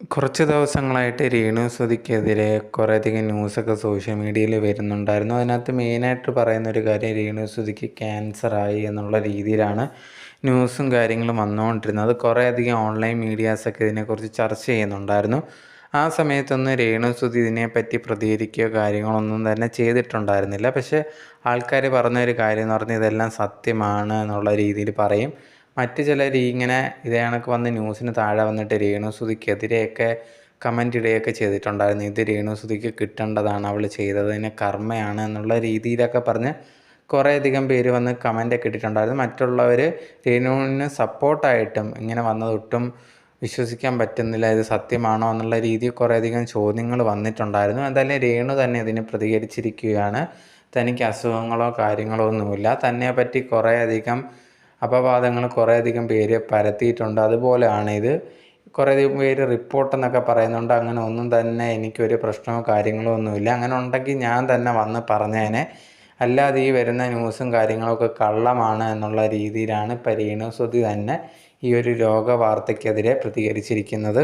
കുറച്ച് ദിവസങ്ങളായിട്ട് രേണുസുധിക്കെതിരെ കുറേയധികം ന്യൂസൊക്കെ സോഷ്യൽ മീഡിയയിൽ വരുന്നുണ്ടായിരുന്നു. അതിനകത്ത് മെയിനായിട്ട് പറയുന്നൊരു കാര്യം രേണുസുധിക്ക് ക്യാൻസറായി എന്നുള്ള രീതിയിലാണ് ന്യൂസും കാര്യങ്ങളും വന്നുകൊണ്ടിരുന്നത്. കുറേയധികം ഓൺലൈൻ മീഡിയാസൊക്കെ ഇതിനെക്കുറിച്ച് ചർച്ച ചെയ്യുന്നുണ്ടായിരുന്നു. ആ സമയത്തൊന്നും രേണുസുധി ഇതിനെപ്പറ്റി പ്രതികരിക്കുകയോ കാര്യങ്ങളൊന്നും തന്നെ ചെയ്തിട്ടുണ്ടായിരുന്നില്ല. പക്ഷേ ആൾക്കാർ പറഞ്ഞൊരു കാര്യം എന്ന് പറഞ്ഞാൽ ഇതെല്ലാം സത്യമാണ് എന്നുള്ള രീതിയിൽ പറയും. മറ്റ് ചിലർ ഇങ്ങനെ ഇതേ കണക്ക് വന്ന് ന്യൂസിന് താഴെ വന്നിട്ട് രേണുസുധിക്കെതിരെയൊക്കെ കമൻ്റ് ഇടുകയൊക്കെ ചെയ്തിട്ടുണ്ടായിരുന്നു. ഇത് രേണുസുധിക്ക് കിട്ടേണ്ടതാണ്, അവൾ ചെയ്തതിന് കർമ്മയാണ് എന്നുള്ള രീതിയിലൊക്കെ പറഞ്ഞ് കുറേയധികം പേര് വന്ന് കമൻ്റൊക്കെ ഇട്ടിട്ടുണ്ടായിരുന്നു. മറ്റുള്ളവർ രേണുവിന് സപ്പോർട്ടായിട്ടും ഇങ്ങനെ വന്നതൊട്ടും വിശ്വസിക്കാൻ പറ്റുന്നില്ല, ഇത് സത്യമാണോ എന്നുള്ള രീതിയിൽ കുറേയധികം ചോദ്യങ്ങൾ വന്നിട്ടുണ്ടായിരുന്നു. എന്തായാലും രേണു തന്നെ ഇതിന് പ്രതികരിച്ചിരിക്കുകയാണ്. തനിക്ക് അസുഖങ്ങളോ കാര്യങ്ങളോ ഒന്നുമില്ല, തന്നെ പറ്റി കുറേയധികം അപവാദങ്ങൾ കുറേയധികം പേര് പരത്തിയിട്ടുണ്ട്. അതുപോലെയാണ് ഇത്. കുറേയധികം പേര് റിപ്പോർട്ടെന്നൊക്കെ പറയുന്നുണ്ട്. അങ്ങനെ ഒന്നും തന്നെ എനിക്കൊരു പ്രശ്നമോ കാര്യങ്ങളോ ഒന്നുമില്ല. അങ്ങനെ ഉണ്ടെങ്കിൽ ഞാൻ തന്നെ വന്ന് പറഞ്ഞേനെ. അല്ലാതെ ഈ വരുന്ന ന്യൂസും കാര്യങ്ങളൊക്കെ കള്ളമാണ് എന്നുള്ള രീതിയിലാണ് ഇപ്പോൾ രേണുസുധി തന്നെ ഈ ഒരു രോഗവാർത്തയ്ക്കെതിരെ പ്രതികരിച്ചിരിക്കുന്നത്.